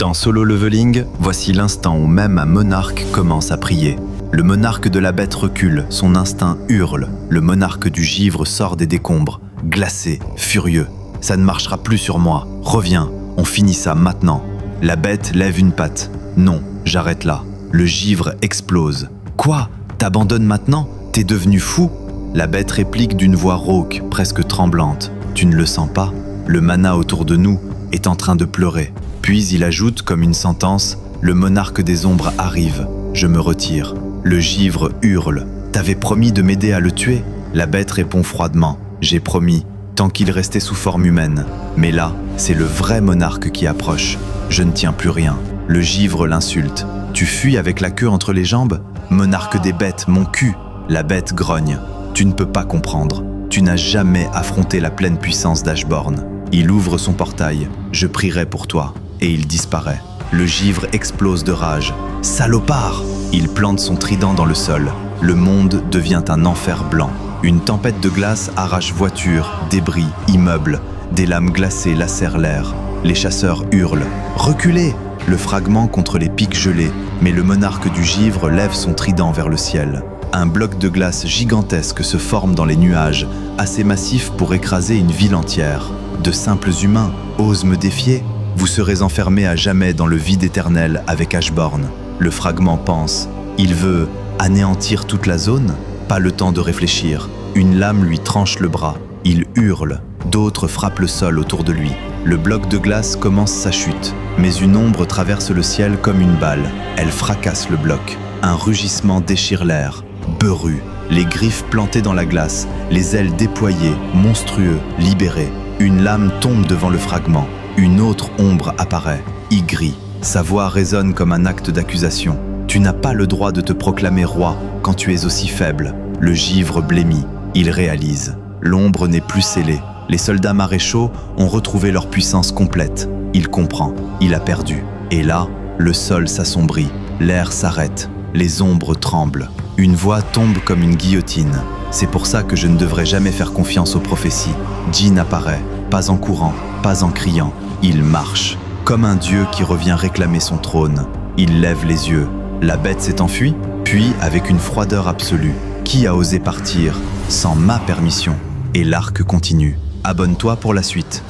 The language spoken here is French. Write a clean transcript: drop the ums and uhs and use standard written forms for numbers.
Dans Solo Leveling, voici l'instant où même un monarque commence à prier. Le monarque de la bête recule, son instinct hurle. Le monarque du givre sort des décombres, glacé, furieux. Ça ne marchera plus sur moi. Reviens, on finit ça maintenant. La bête lève une patte. Non, j'arrête là. Le givre explose. Quoi? T'abandonnes maintenant? T'es devenu fou? La bête réplique d'une voix rauque, presque tremblante. Tu ne le sens pas? Le mana autour de nous est en train de pleurer. Puis il ajoute comme une sentence, le monarque des ombres arrive. Je me retire. Le givre hurle. T'avais promis de m'aider à le tuer? La bête répond froidement. J'ai promis, tant qu'il restait sous forme humaine. Mais là, c'est le vrai monarque qui approche. Je ne tiens plus rien. Le givre l'insulte. Tu fuis avec la queue entre les jambes? Monarque des bêtes, mon cul! La bête grogne. Tu ne peux pas comprendre. Tu n'as jamais affronté la pleine puissance d'Ashborn. Il ouvre son portail. Je prierai pour toi. Et il disparaît. Le givre explose de rage. Salopard! Il plante son trident dans le sol. Le monde devient un enfer blanc. Une tempête de glace arrache voitures, débris, immeubles. Des lames glacées lacèrent l'air. Les chasseurs hurlent. Reculez! Le fragment contre les pics gelés. Mais le monarque du givre lève son trident vers le ciel. Un bloc de glace gigantesque se forme dans les nuages, assez massif pour écraser une ville entière. De simples humains osent me défier? Vous serez enfermés à jamais dans le vide éternel avec Ashborn. Le fragment pense. Il veut anéantir toute la zone? Pas le temps de réfléchir. Une lame lui tranche le bras. Il hurle. D'autres frappent le sol autour de lui. Le bloc de glace commence sa chute. Mais une ombre traverse le ciel comme une balle. Elle fracasse le bloc. Un rugissement déchire l'air. Beurru. Les griffes plantées dans la glace. Les ailes déployées, monstrueux, libérés. Une lame tombe devant le fragment. Une autre ombre apparaît, Ygri. Sa voix résonne comme un acte d'accusation. Tu n'as pas le droit de te proclamer roi quand tu es aussi faible. Le givre blêmit. Il réalise. L'ombre n'est plus scellée. Les soldats maréchaux ont retrouvé leur puissance complète. Il comprend. Il a perdu. Et là, le sol s'assombrit. L'air s'arrête. Les ombres tremblent. Une voix tombe comme une guillotine. C'est pour ça que je ne devrais jamais faire confiance aux prophéties. Jin apparaît, pas en courant, pas en criant. Il marche, comme un dieu qui revient réclamer son trône. Il lève les yeux. La bête s'est enfuie, puis, avec une froideur absolue, qui a osé partir sans ma permission? Et l'arc continue. Abonne-toi pour la suite.